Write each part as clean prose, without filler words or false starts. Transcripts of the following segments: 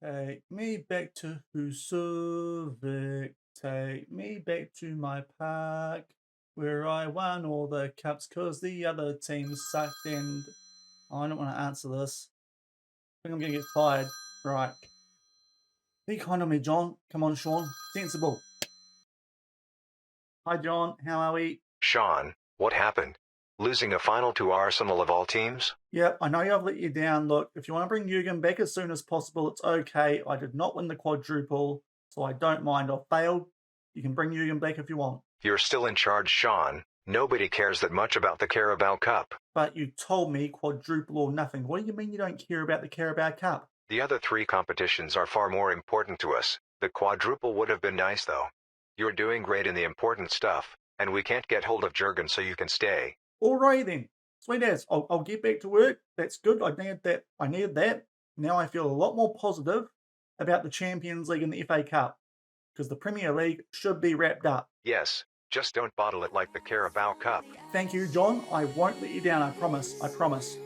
Take me back to Husavik. Take me back to my park where I won all the cups because the other team sucked and I don't want to answer this. I think I'm going to get fired. Right. Be kind on me, John. Come on, Shaun. Sensible. Hi, John. How are we? Shaun, what happened? Losing a final to Arsenal of all teams? Yep, I know I've let you down. Look, if you want to bring Jurgen back as soon as possible, it's okay. I did not win the quadruple, so I don't mind. I failed. You can bring Jurgen back if you want. You're still in charge, Shaun. Nobody cares that much about the Carabao Cup. But you told me quadruple or nothing. What do you mean you don't care about the Carabao Cup? The other three competitions are far more important to us. The quadruple would have been nice though. You're doing great in the important stuff, and we can't get hold of Jurgen so you can stay. Alright then. Sweet as. I'll get back to work. That's good. I needed that. Now I feel a lot more positive about the Champions League and the FA Cup. Because the Premier League should be wrapped up. Yes, just don't bottle it like the Carabao Cup. Thank you, John. I won't let you down, I promise. I promise.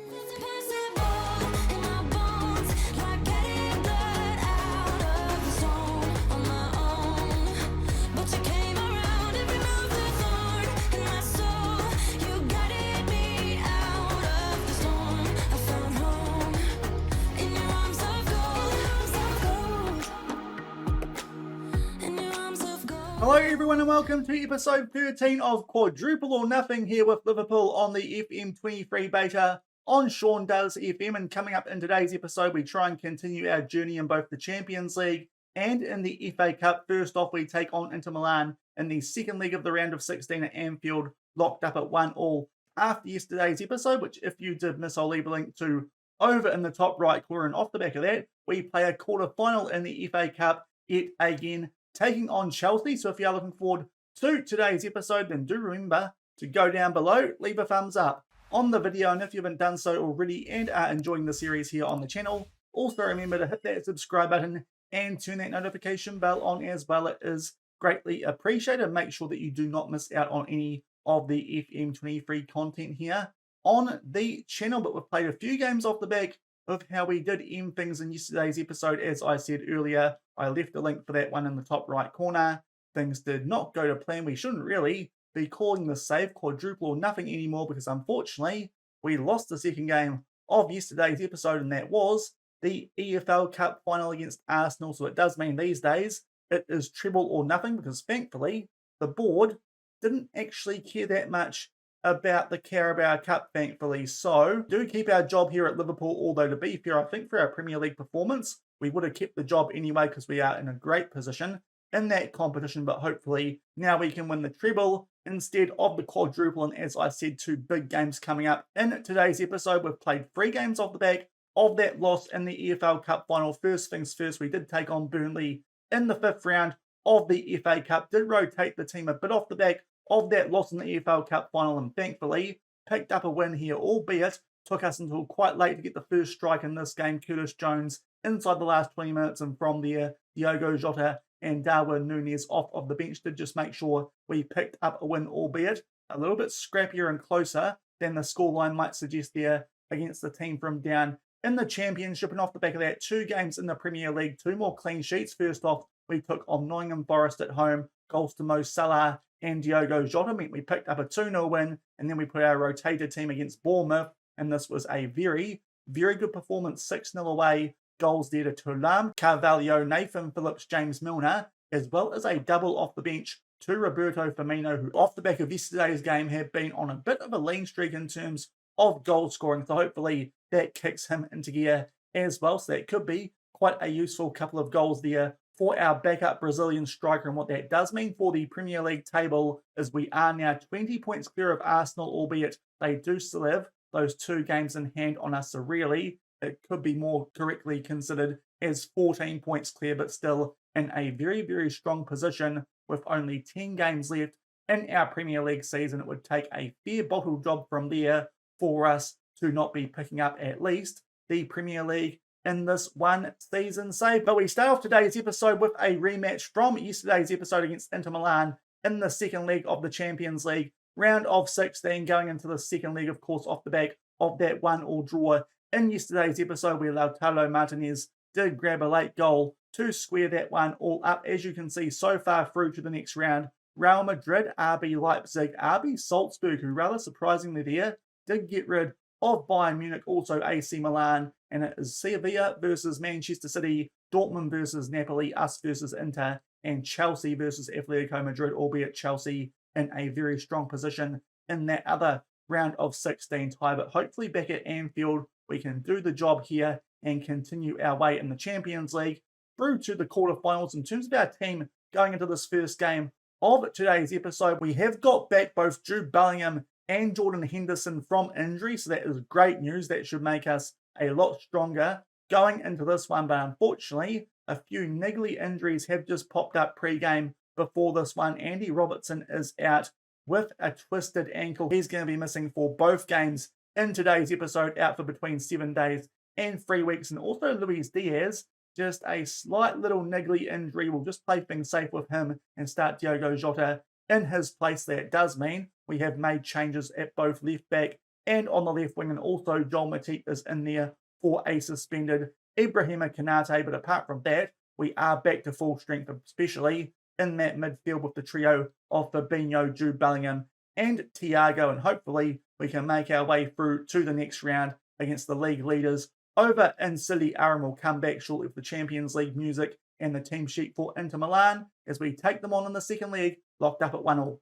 Hello everyone and welcome to episode 13 of Quadruple or Nothing here with Liverpool on the FM23 Beta on Shaun Does FM. And coming up in today's episode, we try and continue our journey in both the Champions League and in the FA Cup. First off, we take on Inter Milan in the second leg of the round of 16 at Anfield, locked up at 1-1 after yesterday's episode, which if you did miss, I'll leave a link to over in the top right corner. And off the back of that, we play a quarter-final in the FA Cup yet again, taking on Chelsea. So if you are looking forward to today's episode, then do remember to go down below, leave a thumbs up on the video, and if you haven't done so already and are enjoying the series here on the channel, also remember to hit that subscribe button and turn that notification bell on as well. It is greatly appreciated. Make sure that you do not miss out on any of the FM23 content here on the channel. But we've played a few games off the back of how we did end things in yesterday's episode. As I said earlier, I left a link for that one in the top right corner. Things did not go to plan. We shouldn't really be calling this save quadruple or nothing anymore because unfortunately we lost the second game of yesterday's episode, and that was the EFL Cup Final against Arsenal. So it does mean these days it is treble or nothing because thankfully the board didn't actually care that much about the Carabao Cup, thankfully. So do keep our job here at Liverpool, although to be fair, I think for our Premier League performance, we would have kept the job anyway because we are in a great position in that competition. But hopefully now we can win the treble instead of the quadruple. And as I said, two big games coming up in today's episode. We've played 3 games off the back of that loss in the EFL Cup Final. First things first, we did take on Burnley in the 5th round of the FA Cup. Did rotate the team a bit off the back of that loss in the EFL Cup Final, and thankfully picked up a win here, albeit took us until quite late to get the first strike in this game. Curtis Jones inside the last 20 minutes, and from there, Diogo Jota and Darwin Núñez off of the bench did just make sure we picked up a win, albeit a little bit scrappier and closer than the scoreline might suggest there against the team from down in the Championship. And off the back of that, 2 games in the Premier League, 2 more clean sheets. First off, we took on Nottingham Forest at home. Goals to Mo Salah and Diogo Jota meant we picked up a 2-0 win, and then we put our rotated team against Bournemouth, and this was a very, very good performance. 6-0 away, goals there to Thuram, Carvalho, Nathan Phillips, James Milner, as well as a double off the bench to Roberto Firmino, who off the back of yesterday's game have been on a bit of a lean streak in terms of goal scoring, so hopefully that kicks him into gear as well. So that could be quite a useful couple of goals there for our backup Brazilian striker. And what that does mean for the Premier League table is we are now 20 points clear of Arsenal, albeit they do still have those 2 games in hand on us. So really, it could be more correctly considered as 14 points clear, but still in a very, very strong position with only 10 games left in our Premier League season. It would take a fair bottle job from there for us to not be picking up at least the Premier League in this one season save. But we start off today's episode with a rematch from yesterday's episode against Inter Milan in the second leg of the Champions League, round of 16, going into the second leg, of course, off the back of that 1-1 draw in yesterday's episode. We allowed Talo Martinez did grab a late goal to square that one all up. As you can see, so far through to the next round, Real Madrid, RB Leipzig, RB Salzburg, who rather surprisingly there, did get rid of Bayern Munich, also AC Milan, and it is Sevilla versus Manchester City, Dortmund versus Napoli, us versus Inter, and Chelsea versus Atletico Madrid, albeit Chelsea in a very strong position in that other round of 16 tie. But hopefully back at Anfield, we can do the job here and continue our way in the Champions League through to the quarterfinals. In terms of our team going into this first game of today's episode, we have got back both Jude Bellingham and Jordan Henderson from injury, so that is great news. That should make us a lot stronger going into this one, but unfortunately, a few niggly injuries have just popped up pre-game before this one. Andy Robertson is out with a twisted ankle. He's going to be missing for both games in today's episode, out for between 7 days and 3 weeks. And also Luis Diaz, just a slight little niggly injury. We'll just play things safe with him and start Diogo Jota in his place. That does mean we have made changes at both left back and on the left wing, and also Joel Matip is in there for a suspended Ibrahima Konate. But apart from that, we are back to full strength, especially in that midfield with the trio of Fabinho, Jude Bellingham and Thiago, and hopefully we can make our way through to the next round against the league leaders over in City. Aaron will come back shortly with the Champions League music and the team sheet for Inter Milan as we take them on in the second leg, locked up at 1-1.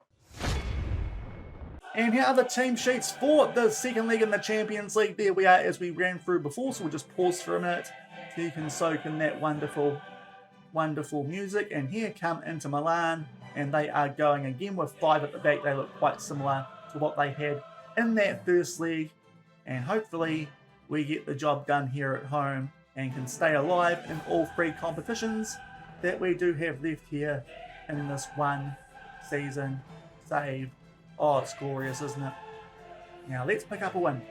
And here are the team sheets for the second leg in the Champions League. There we are as we ran through before, so we'll just pause for a minute so you can soak in that wonderful music. And here come Inter Milan, and they are going again with 5 at the back. They look quite similar to what they had in that first leg, and hopefully we get the job done here at home and can stay alive in all 3 competitions that we do have left here in this one season save. Oh, it's glorious, isn't it? Now let's pick up a win.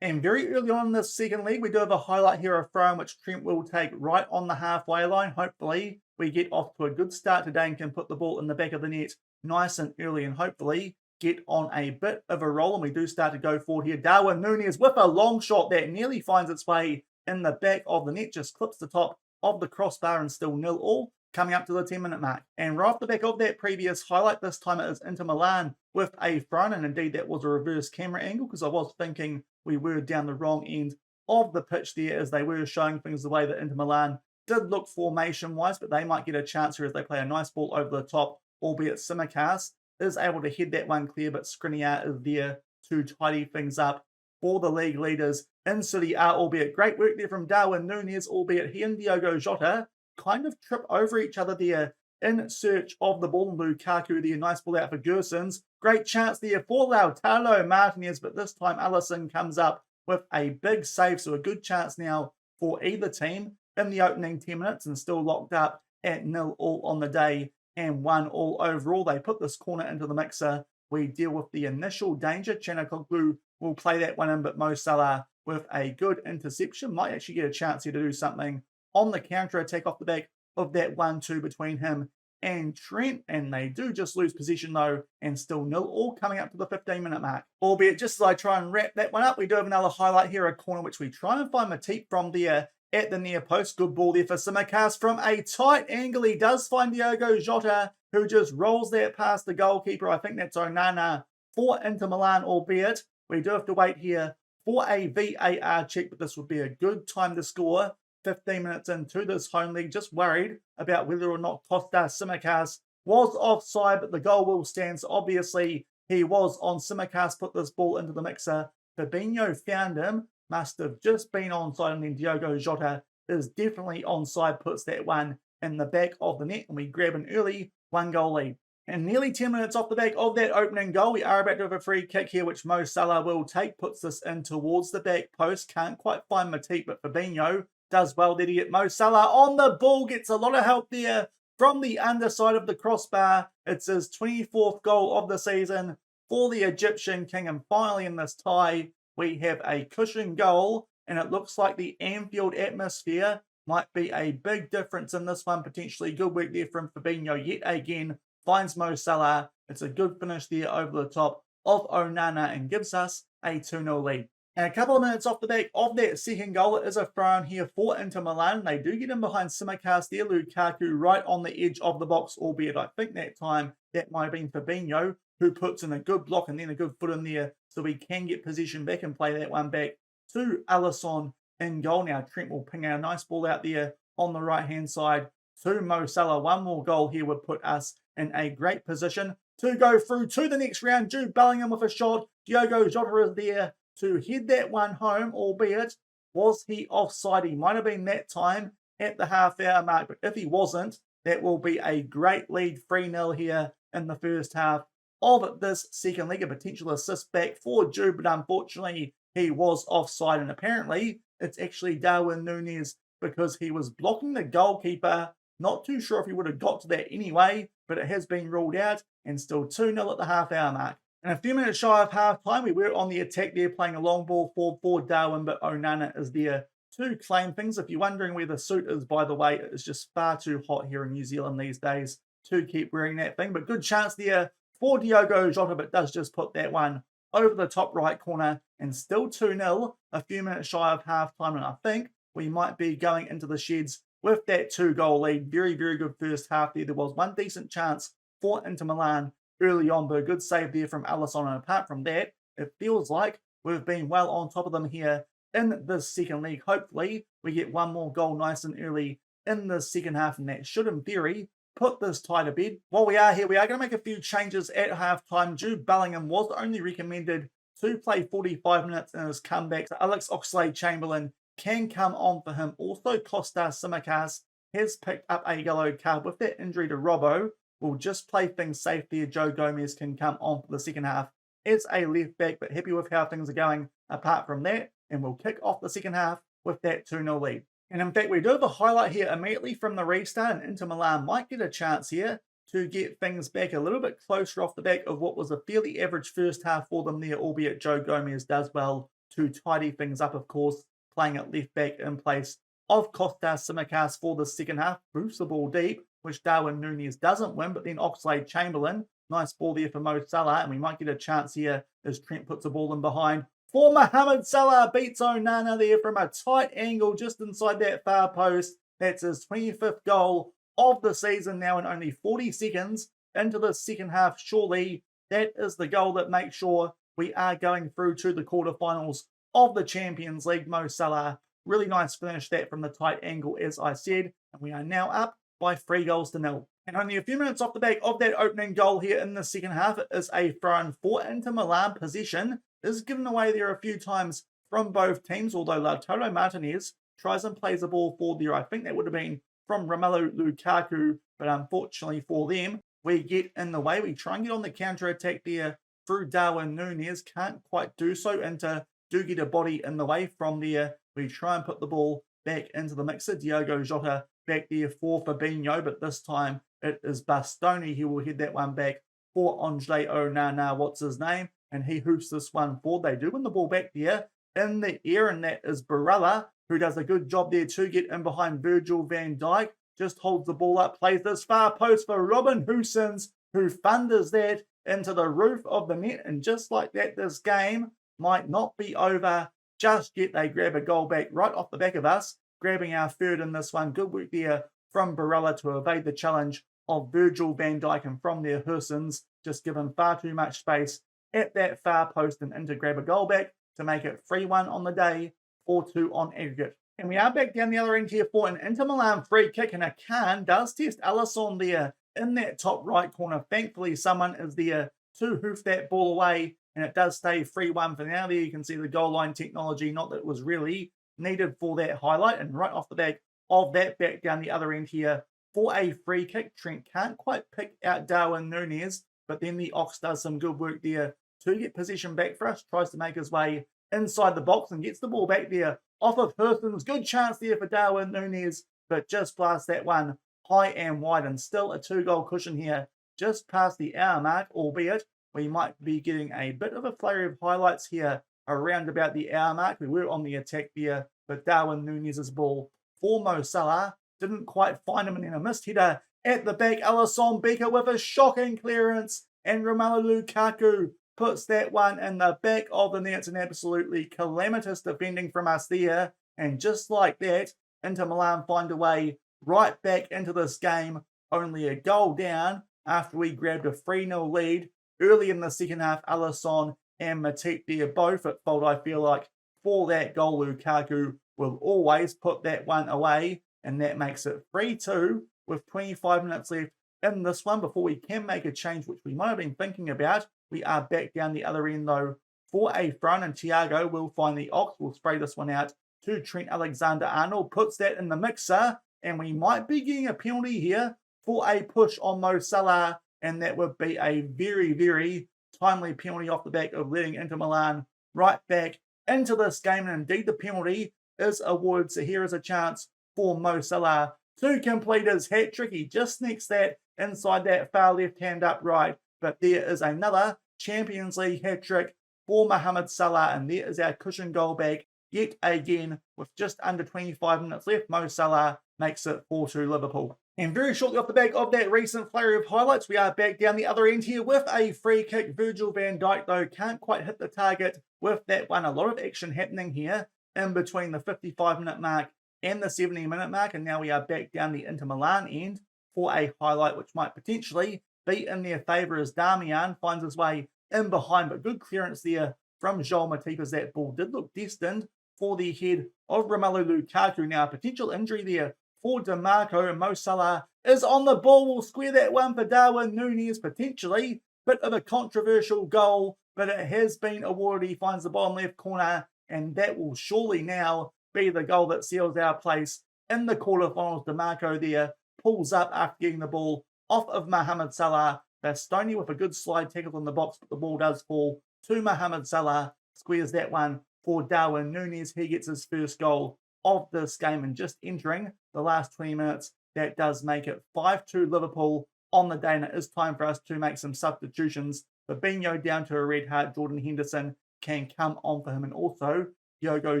And very early on in this second leg, we do have a highlight here of throw, which Trent will take right on the halfway line. Hopefully we get off to a good start today and can put the ball in the back of the net nice and early, and hopefully get on a bit of a roll. And we do start to go forward here. Darwin Núñez with a long shot that nearly finds its way in the back of the net, just clips the top of the crossbar, and still 0-0 coming up to the 10-minute mark. And right off the back of that previous highlight, this time it is Inter Milan with a throw, and indeed that was a reverse camera angle because I was thinking we were down the wrong end of the pitch there as they were showing things the way that Inter Milan did look formation-wise, but they might get a chance here as they play a nice ball over the top, albeit Tsimikas is able to head that one clear, but Skriniar is there to tidy things up for the league leaders in City A, albeit great work there from Darwin Núñez, albeit he and Diogo Jota kind of trip over each other there in search of the ball. And Lukaku there, nice ball out for Gersons. Great chance there for Lautaro Martinez, but this time Alisson comes up with a big save, so a good chance now for either team in the opening 10 minutes, and still locked up at 0-0 on the day and 1-0 overall. They put this corner into the mixer. We deal with the initial danger. Chanakoglu will play that one in, but Mo Salah with a good interception might actually get a chance here to do something on the counter-attack off the back of that 1-2 between him and Trent, and they do just lose possession though, and still 0-0 coming up to the 15-minute mark. Albeit just as I try and wrap that one up, we do have another highlight here, a corner which we try and find Matip from there at the near post. Good ball there for Tsimikas from a tight angle. He does find Diogo Jota, who just rolls that past the goalkeeper. I think that's Onana for Inter Milan, albeit we do have to wait here for a VAR check, but this would be a good time to score 15 minutes into this home league. Just worried about whether or not Kostas Tsimikas was offside, but the goal will stand. So obviously he was on. Tsimikas put this ball into the mixer. Fabinho found him, must have just been onside, and then Diogo Jota is definitely onside, puts that one in the back of the net, and we grab an early 1-goal lead. And nearly 10 minutes off the back of that opening goal, we are about to have a free kick here, which Mo Salah will take, puts this in towards the back post. Can't quite find Matip, but Fabinho does well there to get Mo Salah on the ball. Gets a lot of help there from the underside of the crossbar. It's his 24th goal of the season for the Egyptian king. And finally in this tie, we have a cushion goal. And it looks like the Anfield atmosphere might be a big difference in this one, potentially. Good work there from Fabinho yet again. Finds Mo Salah. It's a good finish there over the top of Onana and gives us a 2-0 lead. And a couple of minutes off the back of that second goal, it is a throw-in here for Inter Milan. They do get in behind Tsimikas there, Lukaku right on the edge of the box, albeit I think that time that might have been Fabinho, who puts in a good block and then a good foot in there so we can get possession back and play that one back to Alisson in goal. Now Trent will ping out a nice ball out there on the right-hand side to Mo Salah. One more goal here would put us in a great position to go through to the next round. Jude Bellingham with a shot. Diogo Jota is there to head that one home, albeit was he offside? He might have been that time at the half-hour mark, but if he wasn't, that will be a great lead, 3-0 here in the first half of this second leg. A potential assist back for Jude, but unfortunately he was offside, and apparently it's actually Darwin Núñez because he was blocking the goalkeeper. Not too sure if he would have got to that anyway, but it has been ruled out, and still 2-0 at the half-hour mark. And a few minutes shy of half-time, we were on the attack there, playing a long ball for Darwin, but Onana is there to claim things. If you're wondering where the suit is, by the way, it's just far too hot here in New Zealand these days to keep wearing that thing. But good chance there for Diogo Jota, but does just put that one over the top right corner, and still 2-0, a few minutes shy of half-time, and I think we might be going into the sheds with that 2-goal lead. Very, very good first half there. There was one decent chance for Inter Milan early on, but a good save there from Alisson. And apart from that, it feels like we've been well on top of them here in this second leg. Hopefully, we get one more goal nice and early in the second half, and that should, in theory, put this tie to bed. While we are here, we are going to make a few changes at halftime. Jude Bellingham was only recommended to play 45 minutes in his comeback. So Alex Oxlade-Chamberlain can come on for him. Also, Kostas Tsimikas has picked up a yellow card with that injury to Robbo. We'll just play things safe there. Joe Gomez can come on for the second half as a left back, but happy with how things are going apart from that. And we'll kick off the second half with that 2-0 lead. And in fact, we do have a highlight here immediately from the restart, and Inter Milan might get a chance here to get things back a little bit closer off the back of what was a fairly average first half for them there, albeit Joe Gomez does well to tidy things up, of course, playing at left back in place of Kostas Tsimikas for the second half. Boosts the ball deep, which Darwin Núñez doesn't win, but then Oxlade-Chamberlain, nice ball there for Mo Salah, and we might get a chance here as Trent puts a ball in behind for Mohamed Salah. Beats Onana there from a tight angle just inside that far post. That's his 25th goal of the season now in only 40 seconds into the second half. Surely that is the goal that makes sure we are going through to the quarterfinals of the Champions League. Mo Salah, really nice finish that from the tight angle, as I said, and we are now up by 3-0. And only a few minutes off the back of that opening goal here in the second half, it is a throw-in for Inter Milan. Possession is given away there a few times from both teams, although Lautaro Martinez tries and plays the ball forward there. I think that would have been from Romelu Lukaku, but unfortunately for them, we get in the way. We try and get on the counter-attack there through Darwin Núñez. Can't quite do so. Inter do get a body in the way from there. We try and put the ball back into the mixer. Diogo Jota back there for Fabinho, but this time it is Bastoni who will head that one back for Andre Onana, what's his name, and he hoops this one forward. They do win the ball back there in the air, and that is Barella, who does a good job there to get in behind Virgil van Dijk. Just holds the ball up, plays this far post for Robin Hoosens, who thunders that into the roof of the net, and just like that, this game might not be over just yet. They grab a goal back right off the back of us, grabbing our third in this one. Good work there from Barella to evade the challenge of Virgil van Dijk, and from there Hoosens just given far too much space at that far post, and in to grab a goal back to make it 3-1 on the day, 4-2 on aggregate. And we are back down the other end here for an Inter Milan free kick, and a Khan does test Alisson there in that top right corner. Thankfully, someone is there to hoof that ball away, and it does stay 3-1 for now. There you can see the goal line technology, not that it was really needed for that highlight. And right off the back of that, back down the other end here for a free kick. Trent can't quite pick out Darwin Núñez, but then the Ox does some good work there to get possession back for us. Tries to make his way inside the box and gets the ball back there off of Hoosens. Good chance there for Darwin Núñez, but just blasts that one high and wide, and still a 2-goal cushion here just past the hour mark, albeit we might be getting a bit of a flurry of highlights here around about the hour mark. We were on the attack there, but Darwin Núñez's ball for Mo Salah didn't quite find him, and then a missed header at the back. Alisson Becker with a shocking clearance, and Romelu Lukaku puts that one in the back of the net. It's an absolutely calamitous defending from us there. And just like that, Inter Milan find a way right back into this game, only a goal down after we grabbed a 3-0 lead early in the second half. Alisson and Matip there both at fault, I feel like, for that goal. Lukaku will always put that one away, and that makes it 3-2 with 25 minutes left in this one before we can make a change, which we might have been thinking about. We are back down the other end, though, for a throw, and Thiago will find the Ox. We'll spray this one out to Trent Alexander-Arnold. Puts that in the mixer, and we might be getting a penalty here for a push on Mo Salah, and that would be a very, very timely penalty off the back of letting Inter Milan right back into this game. And indeed, the penalty is awarded, so here is a chance for Mo Salah to complete his hat-trick. He just sneaks that inside that far left-hand upright, but there is another Champions League hat-trick for Mohamed Salah, and there is our cushion goal back yet again with just under 25 minutes left. Mo Salah makes it 4-2 Liverpool. And very shortly off the back of that recent flurry of highlights, we are back down the other end here with a free kick. Virgil van Dijk, though, can't quite hit the target with that one. A lot of action happening here in between the 55-minute mark and the 70-minute mark, and now we are back down the Inter Milan end for a highlight which might potentially be in their favour as Damian finds his way in behind, but good clearance there from Joel Matip as that ball did look destined for the head of Romelu Lukaku. Now, a potential injury there for DeMarco, and Mo Salah is on the ball. Will square that one for Darwin Núñez, potentially. Bit of a controversial goal, but it has been awarded. He finds the bottom left corner, and that will surely now be the goal that seals our place in the quarterfinals. DeMarco there pulls up after getting the ball off of Mohamed Salah. Bastoni with a good slide tackle in the box, but the ball does fall to Mohamed Salah. Squares that one for Darwin Núñez. He gets his first goal of this game, and just entering the last 20 minutes, that does make it 5-2 Liverpool on the day, and it is time for us to make some substitutions. Fabinho down to a red heart. Jordan Henderson can come on for him, and also Diogo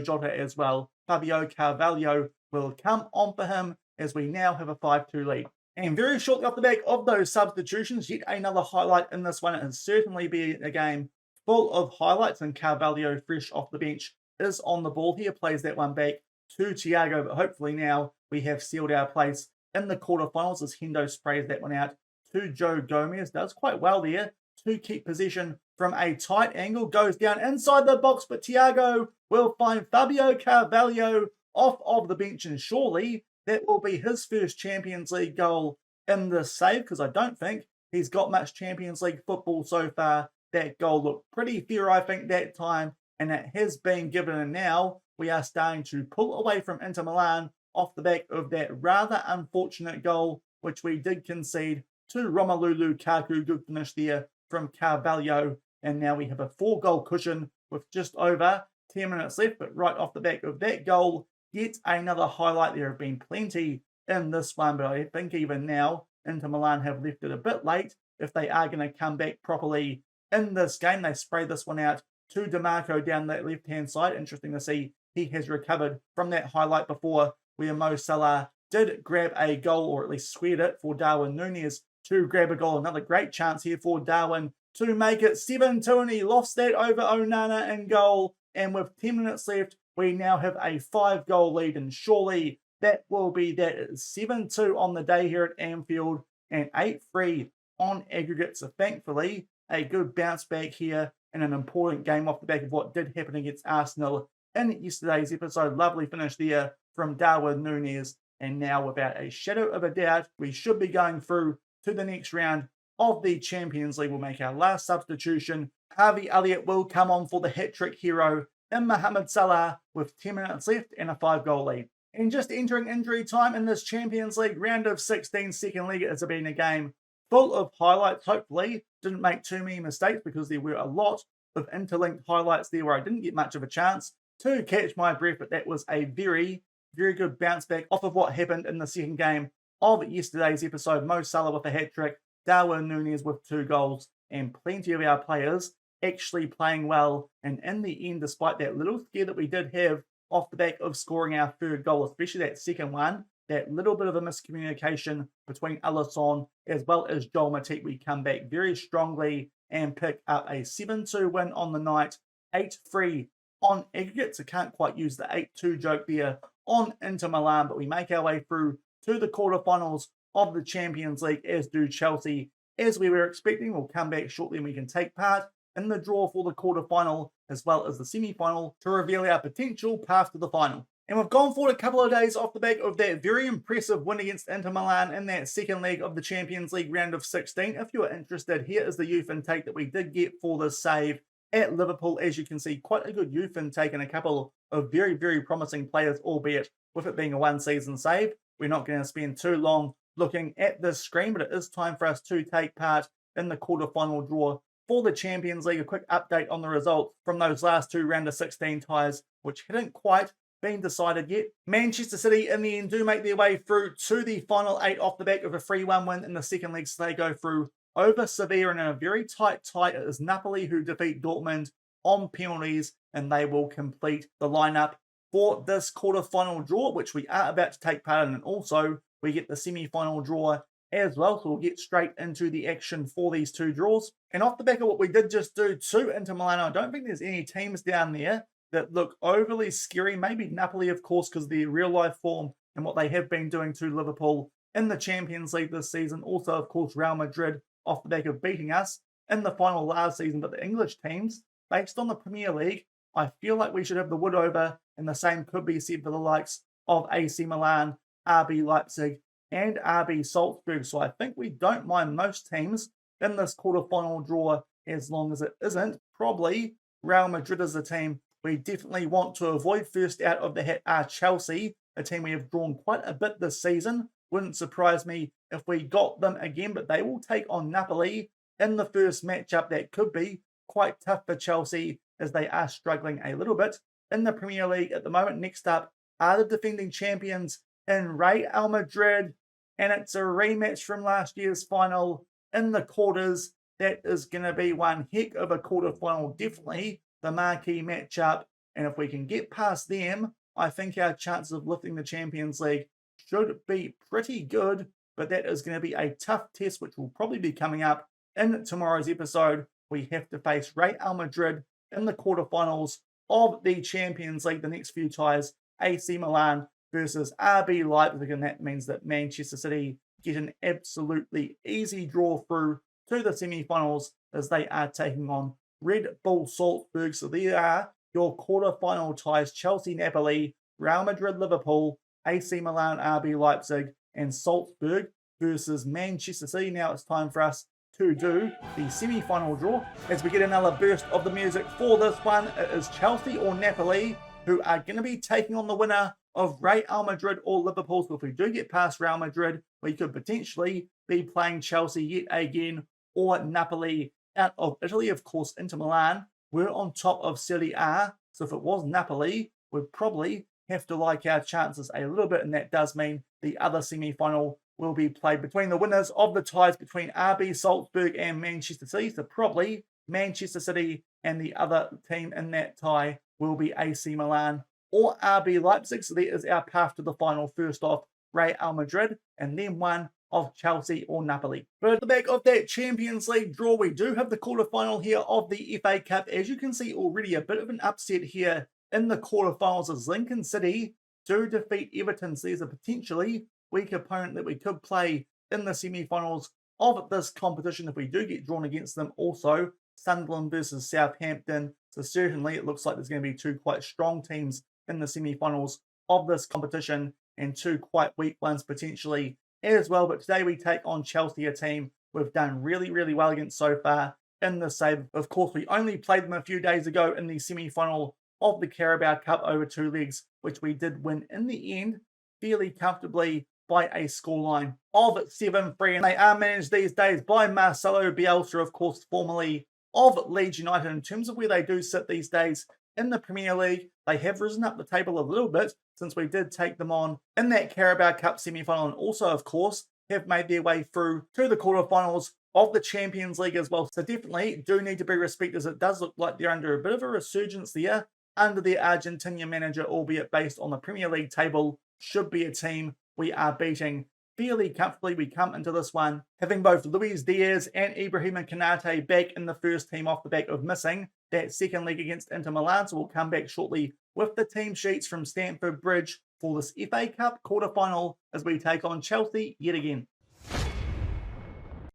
Jota as well. Fabio Carvalho will come on for him as we now have a 5-2 lead. And very shortly off the back of those substitutions, yet another highlight in this one. It has certainly been a game full of highlights, and Carvalho, fresh off the bench, is on the ball here, plays that one back to Thiago, but hopefully now we have sealed our place in the quarterfinals as Hendo sprays that one out to Joe Gomez. Does quite well there to keep possession from a tight angle. Goes down inside the box, but Thiago will find Fabio Carvalho off of the bench, and surely that will be his first Champions League goal in this save, because I don't think he's got much Champions League football so far. That goal looked pretty fair, I think, that time, and it has been given, and now we are starting to pull away from Inter Milan off the back of that rather unfortunate goal, which we did concede to Romelu Lukaku. Good finish there from Carvalho, and now we have a 4-goal cushion with just over 10 minutes left, but right off the back of that goal, yet another highlight. There have been plenty in this one, but I think even now Inter Milan have left it a bit late if they are going to come back properly in this game. They spray this one out to DeMarco down that left-hand side. Interesting to see he has recovered from that highlight before, where Mo Salah did grab a goal, or at least squared it for Darwin Núñez to grab a goal. Another great chance here for Darwin to make it 7-2, and he lost that over Onana in goal. And with 10 minutes left, we now have a 5-goal lead, and surely that will be that. It's 7-2 on the day here at Anfield and 8-3 on aggregate. So thankfully, a good bounce back here in an important game off the back of what did happen against Arsenal in yesterday's episode. Lovely finish there from Darwin Núñez. And now, without a shadow of a doubt, we should be going through to the next round of the Champions League. We'll make our last substitution. Harvey Elliott will come on for the hat-trick hero in Mohamed Salah with 10 minutes left and a 5-goal lead. And just entering injury time in this Champions League round of 16 second leg, it's been a game full of highlights. Hopefully, didn't make too many mistakes, because there were a lot of interlinked highlights there where I didn't get much of a chance to catch my breath, but that was a very, very good bounce back off of what happened in the second game of yesterday's episode. Mo Salah with a hat-trick, Darwin Núñez with 2 goals, and plenty of our players actually playing well. And in the end, despite that little scare that we did have off the back of scoring our 3rd goal, especially that second one, that little bit of a miscommunication between Alisson as well as Joel Matip, we come back very strongly and pick up a 7-2 win on the night, 8-3 on aggregate. So can't quite use the 8-2 joke there on Inter Milan, but we make our way through to the quarterfinals of the Champions League, as do Chelsea. As we were expecting, we'll come back shortly and we can take part in the draw for the quarterfinal as well as the semi-final to reveal our potential path to the final. And we've gone forward a couple of days off the back of that very impressive win against Inter Milan in that second leg of the Champions League round of 16. If you're interested, here is the youth intake that we did get for this save at Liverpool. As you can see, quite a good youth intake and a couple of very, very promising players, albeit with it being a one-season save. We're not going to spend too long looking at this screen, but it is time for us to take part in the quarterfinal draw for the Champions League. A quick update on the results from those last two round of 16 ties, which hadn't quite been decided yet. Manchester City in the end do make their way through to the final 8 off the back of a 3-1 win in the second leg, so they go through over Sevilla in a very tight tie. It is Napoli who defeat Dortmund on penalties, and they will complete the lineup for this quarterfinal draw, which we are about to take part in. And also we get the semi-final draw as well, so we'll get straight into the action for these two draws. And off the back of what we did just do to Inter Milan, I don't think there's any teams down there that look overly scary. Maybe Napoli, of course, because of their real-life form and what they have been doing to Liverpool in the Champions League this season. Also, of course, Real Madrid off the back of beating us in the final last season. But the English teams, based on the Premier League, I feel like we should have the wood over, and the same could be said for the likes of AC Milan, RB Leipzig, and RB Salzburg. So I think we don't mind most teams in this quarterfinal draw, as long as it isn't probably Real Madrid as a team we definitely want to avoid. First out of the hat are Chelsea, a team we have drawn quite a bit this season. Wouldn't surprise me if we got them again, but they will take on Napoli in the first matchup. That could be quite tough for Chelsea, as they are struggling a little bit in the Premier League at the moment. Next up are the defending champions in Real Madrid, and it's a rematch from last year's final in the quarters. That is going to be one heck of a quarterfinal, definitely the marquee matchup, and if we can get past them, I think our chances of lifting the Champions League should be pretty good. But that is going to be a tough test, which will probably be coming up in tomorrow's episode. We have to face Real Madrid in the quarterfinals of the Champions League. The next few ties, AC Milan versus RB Leipzig, and that means that Manchester City get an absolutely easy draw through to the semi-finals, as they are taking on Red Bull Salzburg. So there are your quarterfinal ties: Chelsea, Napoli, Real Madrid, Liverpool, AC Milan, RB Leipzig, and Salzburg versus Manchester City. Now it's time for us to do the semi-final draw, as we get another burst of the music for this one. It is Chelsea or Napoli who are going to be taking on the winner of Real Madrid or Liverpool. So if we do get past Real Madrid, we could potentially be playing Chelsea yet again, or Napoli out of Italy. Of course, Inter Milan were on top of Serie A, so if it was Napoli, we'd probably have to like our chances a little bit, and that does mean the other semi-final will be played between the winners of the ties between RB Salzburg and Manchester City. So probably Manchester City, and the other team in that tie will be AC Milan or RB Leipzig. So there is our path to the final. First off, Real Madrid, and then one of Chelsea or Napoli. But at the back of that Champions League draw, we do have the quarterfinal here of the FA Cup. As you can see already, a bit of an upset here in the quarterfinals, as Lincoln City do defeat Everton. So there's a potentially weak opponent that we could play in the semi-finals of this competition if we do get drawn against them. Also, Sunderland versus Southampton. So certainly it looks like there's going to be two quite strong teams in the semi-finals of this competition, and two quite weak ones potentially as well. But today we take on Chelsea, a team we've done really, really well against so far in the save. Of course, we only played them a few days ago in the semi-final of the Carabao Cup over 2 legs, which we did win in the end fairly comfortably by a scoreline of 7-3. And they are managed these days by Marcelo Bielsa, of course, formerly of Leeds United. In terms of where they do sit these days in the Premier League, they have risen up the table a little bit since we did take them on in that Carabao Cup semi-final, and also, of course, have made their way through to the quarterfinals of the Champions League as well. So definitely do need to be respected, as it does look like they're under a bit of a resurgence there under their Argentinian manager, albeit based on the Premier League table. Should be a team we are beating fairly comfortably. We come into this one having both Luis Diaz and Ibrahima Konate back in the first team off the back of missing that second leg against Inter Milan. So we'll come back shortly with the team sheets from Stamford Bridge for this FA Cup quarter-final as we take on Chelsea yet again.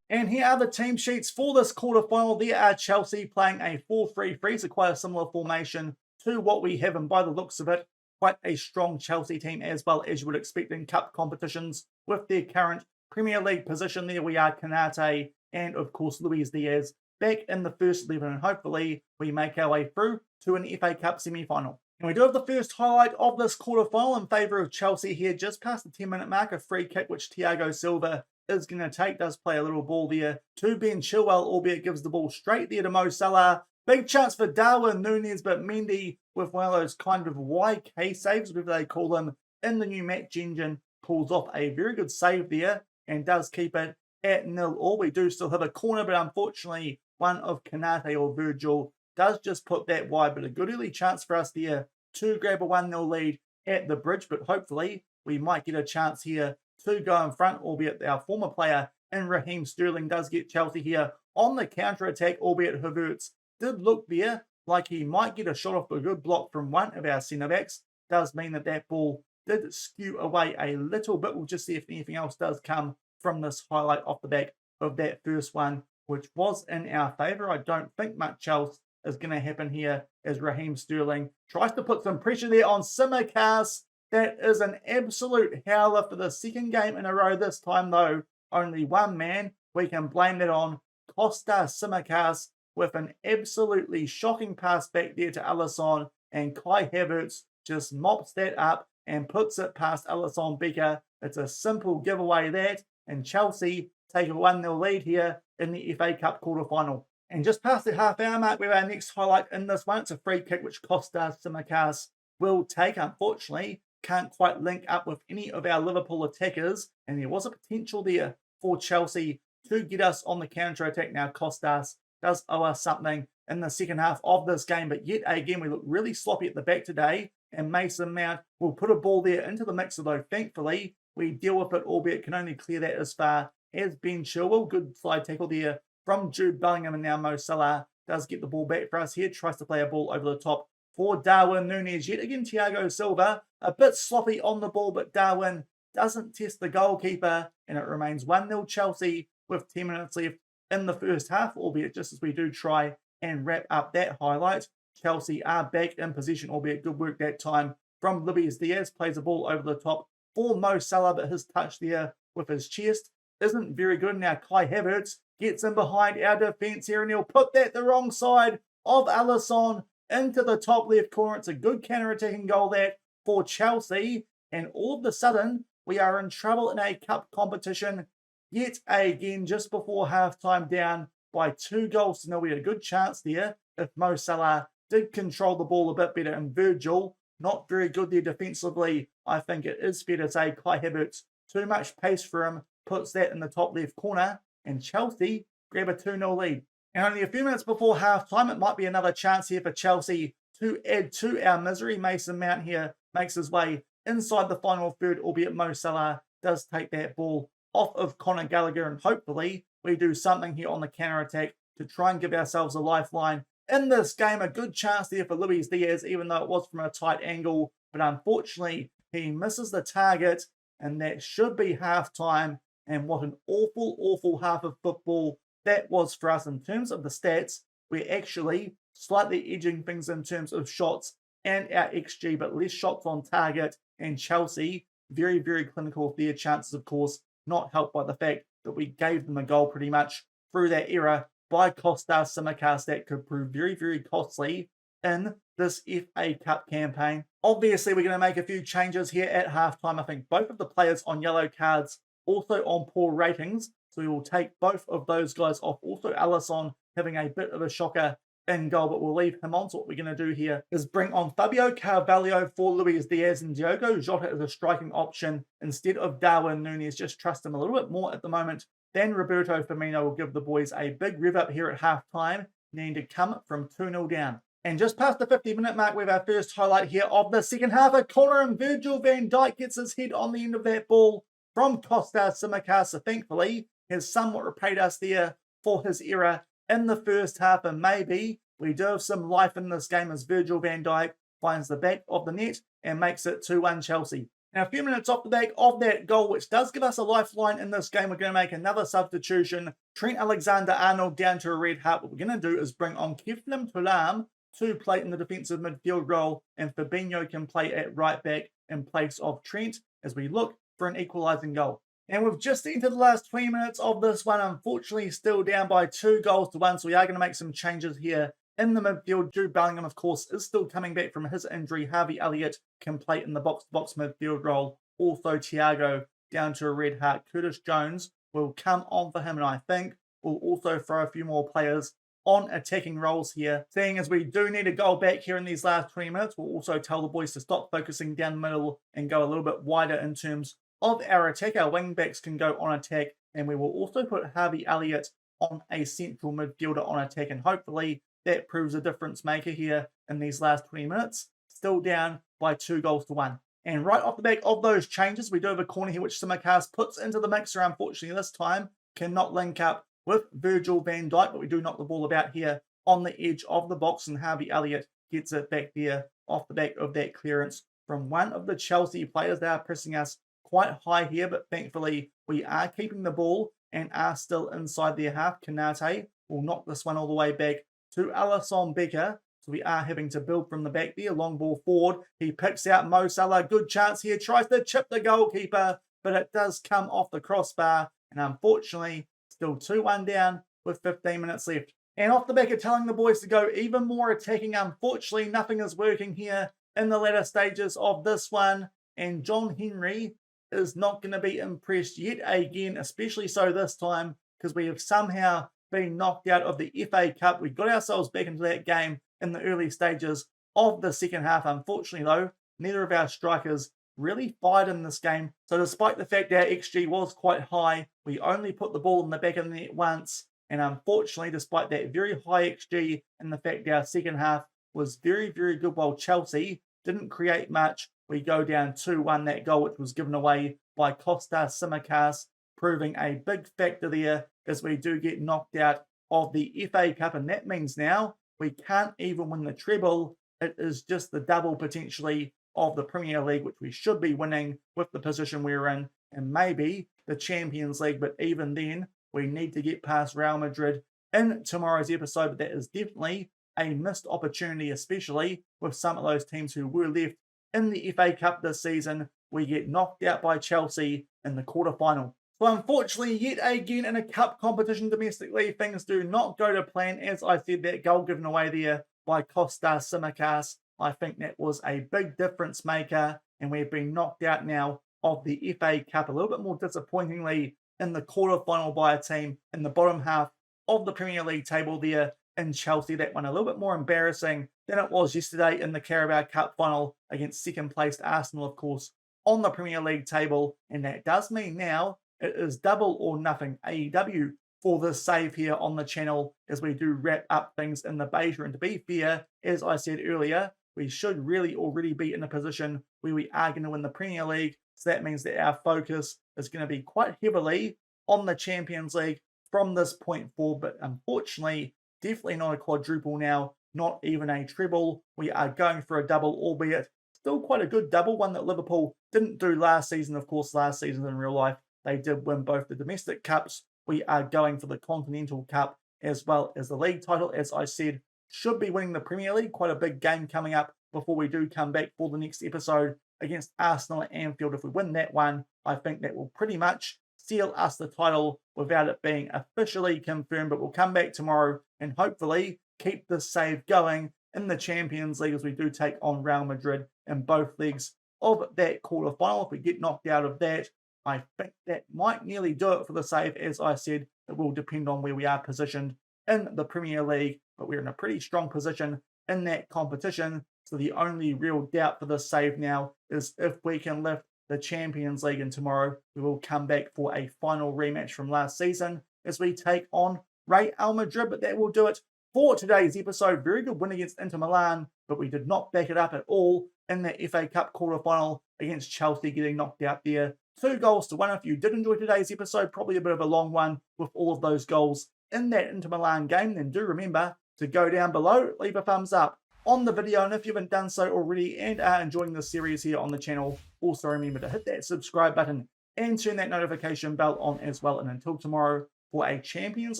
And here are the team sheets for this quarter-final. There are Chelsea playing a 4-3-3, so quite a similar formation to what we have, and by the looks of it, quite a strong Chelsea team as well as you would expect in cup competitions with their current Premier League position. There we are, Konate and of course Luis Diaz back in the first 11, and hopefully we make our way through to an FA Cup semi-final. And we do have the first highlight of this quarter-final in favour of Chelsea here, just past the 10-minute mark, a free kick which Thiago Silva is going to take, does play a little ball there to Ben Chilwell, albeit gives the ball straight there to Mo Salah. Big chance for Darwin Núñez, but Mendy with one of those kind of YK saves, whatever they call them, in the new match engine, pulls off a very good save there and does keep it at 0-0. We do still have a corner, but unfortunately one of Konate or Virgil does just put that wide, but a good early chance for us there to grab a 1-0 lead at the bridge, but hopefully we might get a chance here to go in front, albeit our former player in Raheem Sterling does get Chelsea here on the counter-attack, albeit Havertz did look there like he might get a shot off a good block from one of our centre-backs. Does mean that that ball did skew away a little bit. We'll just see if anything else does come from this highlight off the back of that first one, which was in our favour. I don't think much else is going to happen here as Raheem Sterling tries to put some pressure there on Tsimikas. That is an absolute howler for the second game in a row. This time, though, only one man. We can blame that on Costa Tsimikas with an absolutely shocking pass back there to Alisson, and Kai Havertz just mops that up and puts it past Alisson Becker. It's a simple giveaway that, and Chelsea take a 1-0 lead here in the FA Cup quarter-final. And just past the half-hour mark, we have our next highlight in this one. It's a free kick which Costa Tsimikas will take. Unfortunately, can't quite link up with any of our Liverpool attackers, and there was a potential there for Chelsea to get us on the counter-attack. Now Costas does owe us something in the second half of this game, but yet again we look really sloppy at the back today, and Mason Mount will put a ball there into the mixer, though thankfully we deal with it, albeit can only clear that as far as Ben Chilwell. Good slide tackle there from Jude Bellingham, and now Mo Salah does get the ball back for us here, tries to play a ball over the top for Darwin Núñez. Yet again, Thiago Silva, a bit sloppy on the ball, but Darwin doesn't test the goalkeeper, and it remains 1-0 Chelsea with 10 minutes left in the first half, albeit just as we do try and wrap up that highlight. Chelsea are back in possession, albeit good work that time from Luis Diaz. Plays a ball over the top for Mo Salah, but his touch there with his chest isn't very good. Now Kai Havertz gets in behind our defence here, and he'll put that the wrong side of Alisson into the top left corner. It's a good counter-attacking goal that for Chelsea, and all of a sudden we are in trouble in a cup competition yet again, just before half-time, down by 2-0. We had a good chance there if Mo Salah did control the ball a bit better, and Virgil not very good there defensively. I think it is fair to say Kai Havertz, too much pace for him, puts that in the top left corner, and Chelsea grab a 2-0 lead. And only a few minutes before half-time, it might be another chance here for Chelsea to add to our misery. Mason Mount here makes his way inside the final third, albeit Mo Salah does take that ball off of Conor Gallagher, and hopefully we do something here on the counter-attack to try and give ourselves a lifeline in this game. A good chance there for Luis Diaz, even though it was from a tight angle, but unfortunately he misses the target, and that should be half-time. And what an awful, awful half of football that was for us. In terms of the stats, we're actually slightly edging things in terms of shots and our XG, but less shots on target, and Chelsea very, very clinical with their chances, of course, not helped by the fact that we gave them a goal pretty much through that error by Costa Tsimikas that could prove very, very costly in this FA Cup campaign. Obviously, we're going to make a few changes here at halftime. I think both of the players on yellow cards, also on poor ratings, so we will take both of those guys off. Also, Alisson having a bit of a shocker in goal, but we'll leave him on. So what we're going to do here is bring on Fabio Carvalho for Luis Diaz, and Diogo Jota as a striking option instead of Darwin Núñez. Just trust him a little bit more at the moment than Roberto Firmino will give the boys a big rev up here at halftime, needing to come from 2-0 down. And just past the 50-minute mark, we have our first highlight here of the second half. A corner, and Virgil van Dijk gets his head on the end of that ball from Kostas Tsimikas. So thankfully, has somewhat repaid us there for his error in the first half, and maybe we do have some life in this game as Virgil van Dijk finds the back of the net and makes it 2-1 Chelsea. Now, a few minutes off the back of that goal, which does give us a lifeline in this game, we're going to make another substitution. Trent Alexander-Arnold down to a red heart. What we're going to do is bring on Keflim Thuram to play in the defensive midfield role, and Fabinho can play at right back in place of Trent as we look for an equalising goal. And we've just entered the last 20 minutes of this one, unfortunately still down by 2-1, so we are going to make some changes here in the midfield. Jude Bellingham, of course, is still coming back from his injury. Harvey Elliott can play in the box-to-box midfield role. Also, Thiago down to a red heart. Curtis Jones will come on for him, and I think we'll also throw a few more players on attacking roles here. Seeing as we do need a goal back here in these last 20 minutes, we'll also tell the boys to stop focusing down the middle and go a little bit wider in terms of our attack. Our wing backs can go on attack, and we will also put Harvey Elliott on a central midfielder on attack, and hopefully that proves a difference maker here in these last 20 minutes. Still down by 2-1. And right off the back of those changes, we do have a corner here which Tsimikas puts into the mixer. Unfortunately, this time cannot link up with Virgil van Dijk, but we do knock the ball about here on the edge of the box, and Harvey Elliott gets it back there off the back of that clearance from one of the Chelsea players. They are pressing us quite high here, but thankfully we are keeping the ball and are still inside their half. Kanate will knock this one all the way back to Alisson Becker. So we are having to build from the back there. Long ball forward. He picks out Mo Salah. Good chance here. Tries to chip the goalkeeper, but it does come off the crossbar. And unfortunately, still 2-1 down with 15 minutes left. And off the back of telling the boys to go even more attacking, unfortunately, nothing is working here in the latter stages of this one. And John Henry is not going to be impressed yet again, especially so this time, because we have somehow been knocked out of the FA Cup. We got ourselves back into that game in the early stages of the second half. Unfortunately, though, neither of our strikers really fired in this game. So despite the fact our XG was quite high, we only put the ball in the back of the net once. And unfortunately, despite that very high XG and the fact our second half was very, very good while Chelsea didn't create much, we go down 2-1. That goal, which was given away by Kostas Tsimikas, proving a big factor there as we do get knocked out of the FA Cup. And that means now we can't even win the treble. It is just the double potentially of the Premier League, which we should be winning with the position we're in, and maybe the Champions League. But even then, we need to get past Real Madrid in tomorrow's episode. But that is definitely a missed opportunity, especially with some of those teams who were left in the FA Cup this season. We get knocked out by Chelsea in the quarterfinal. So unfortunately, yet again in a cup competition domestically, things do not go to plan. As I said, that goal given away there by Kostas Tsimikas, I think that was a big difference maker, and we've been knocked out now of the FA Cup a little bit more disappointingly in the quarterfinal by a team in the bottom half of the Premier League table there in Chelsea. That one a little bit more embarrassing than it was yesterday in the Carabao Cup Final against second-placed Arsenal, of course, on the Premier League table. And that does mean now it is double or nothing AEW for this save here on the channel as we do wrap up things in the beta. And to be fair, as I said earlier, we should really already be in a position where we are going to win the Premier League. So that means that our focus is going to be quite heavily on the Champions League from this point forward. But unfortunately, definitely not a quadruple now, not even a treble. We are going for a double, albeit still quite a good double, one that Liverpool didn't do last season. Of course, last season in real life, they did win both the domestic cups. We are going for the Continental Cup as well as the league title. As I said, should be winning the Premier League. Quite a big game coming up before we do come back for the next episode against Arsenal at Anfield. If we win that one, I think that will pretty much seal us the title without it being officially confirmed. But we'll come back tomorrow and hopefully keep this save going in the Champions League as we do take on Real Madrid in both legs of that quarterfinal. If we get knocked out of that, I think that might nearly do it for the save. As I said, it will depend on where we are positioned in the Premier League, but we're in a pretty strong position in that competition. So the only real doubt for this save now is if we can lift the Champions League, and tomorrow we will come back for a final rematch from last season as we take on Real Madrid. But that will do it for today's episode. Very good win against Inter Milan, but we did not back it up at all in the FA Cup quarterfinal against Chelsea, getting knocked out there 2 goals to 1. If you did enjoy today's episode, probably a bit of a long one with all of those goals in that Inter Milan game, then do remember to go down below, leave a thumbs up on the video, and if you haven't done so already and are enjoying this series here on the channel, also remember to hit that subscribe button and turn that notification bell on as well. And until tomorrow for a Champions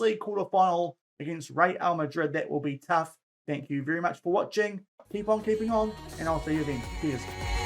League quarter-final against Real Madrid, that will be tough. Thank you very much for watching. Keep on keeping on, and I'll see you then. Cheers.